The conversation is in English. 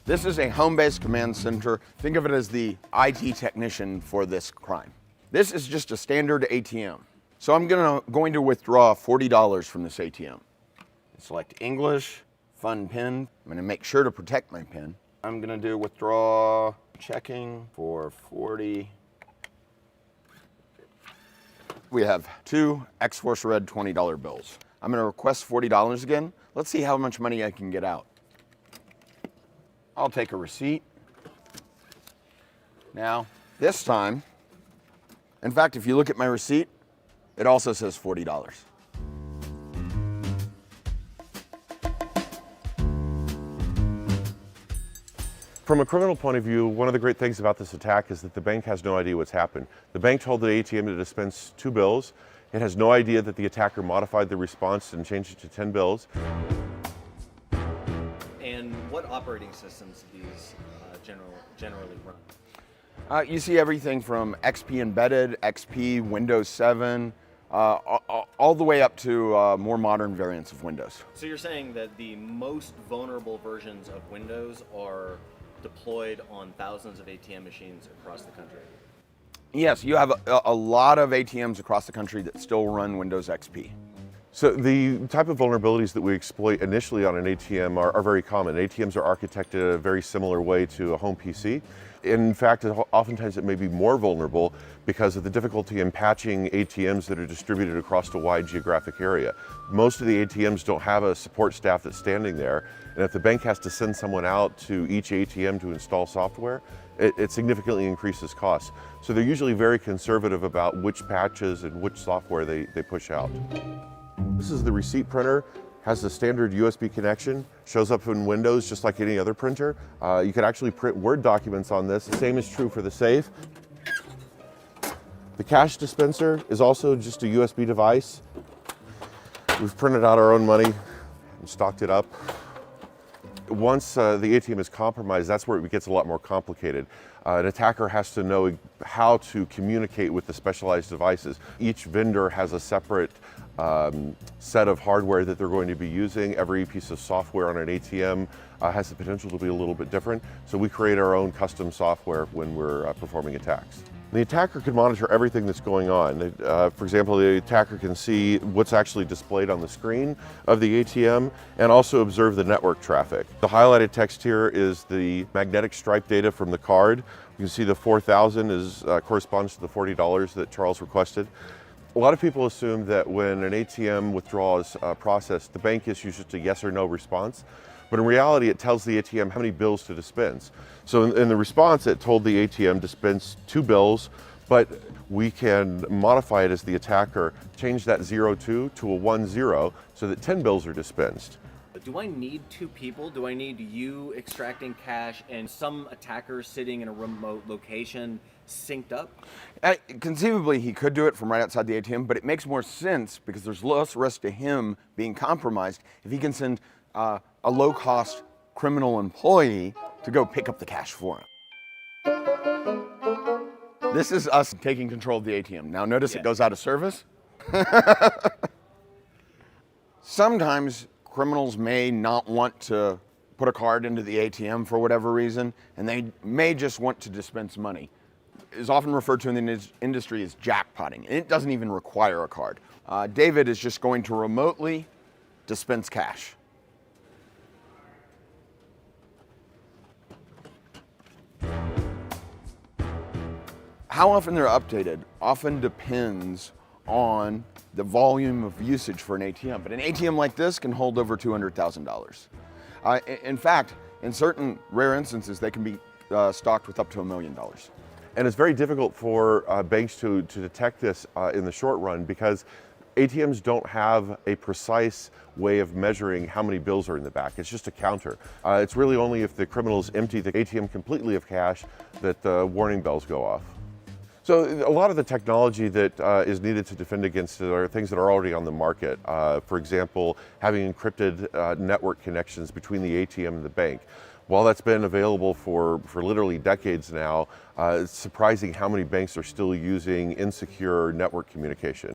This is a home-based command center. Think of it as the IT technician for this crime. This is just a standard ATM. So I'm going to withdraw $40 from this ATM. Select English, fund PIN. I'm gonna make sure to protect my PIN. I'm gonna do withdraw checking for 40. We have two X-Force Red $20 bills. I'm gonna request $40 again. Let's see how much money I can get out. I'll take a receipt. Now, this time, in fact, if you look at my receipt, it also says $40. From a criminal point of view, one of the great things about this attack is that the bank has no idea what's happened. The bank told the ATM to dispense 2 bills. It has no idea that the attacker modified the response and changed it to 10 bills. And what operating systems do these generally run? You see everything from XP Embedded, XP, Windows 7, all the way up to more modern variants of Windows. So you're saying that the most vulnerable versions of Windows are deployed on thousands of ATM machines across the country? Yes, you have a lot of ATMs across the country that still run Windows XP. So the type of vulnerabilities that we exploit initially on an ATM are very common. ATMs are architected a very similar way to a home PC. In fact, oftentimes it may be more vulnerable because of the difficulty in patching ATMs that are distributed across a wide geographic area. Most of the ATMs don't have a support staff that's standing there, and if the bank has to send someone out to each ATM to install software, it significantly increases costs. So they're usually very conservative about which patches and which software they push out. This is the receipt printer. Has the standard USB connection, shows up in Windows just like any other printer. You can actually print Word documents on this. The same is true for the safe. The cash dispenser is also just a USB device. We've printed out our own money and stocked it up. Once the ATM is compromised, that's where it gets a lot more complicated. An attacker has to know how to communicate with the specialized devices. Each vendor has a separate set of hardware that they're going to be using. Every piece of software on an ATM has the potential to be a little bit different. So we create our own custom software when we're performing attacks. The attacker can monitor everything that's going on. For example, the attacker can see what's actually displayed on the screen of the ATM and also observe the network traffic. The highlighted text here is the magnetic stripe data from the card. You can see the 4,000 corresponds to the $40 that Charles requested. A lot of people assume that when an ATM withdrawal is processed, the bank issues just a yes or no response. But in reality, it tells the ATM how many bills to dispense. So in the response, it told the ATM dispense 2 bills, but we can modify it as the attacker, change that 02 to a 10 so that 10 bills are dispensed. Do I need 2 people? Do I need you extracting cash and some attacker sitting in a remote location synced up? Conceivably, he could do it from right outside the ATM, but it makes more sense because there's less risk to him being compromised if he can send a low-cost criminal employee to go pick up the cash for him. This is us taking control of the ATM. Now notice it goes out of service. Sometimes criminals may not want to put a card into the ATM for whatever reason, and they may just want to dispense money. It's often referred to in the industry as jackpotting, and it doesn't even require a card. David is just going to remotely dispense cash. How often they're updated often depends on the volume of usage for an ATM, but an ATM like this can hold over $200,000. In fact, in certain rare instances, they can be stocked with up to $1 million. And it's very difficult for banks to detect this in the short run because ATMs don't have a precise way of measuring how many bills are in the back. It's just a counter. It's really only if the criminals empty the ATM completely of cash that the warning bells go off. So a lot of the technology that is needed to defend against it are things that are already on the market. For example, having encrypted network connections between the ATM and the bank. While that's been available for literally decades now, it's surprising how many banks are still using insecure network communication.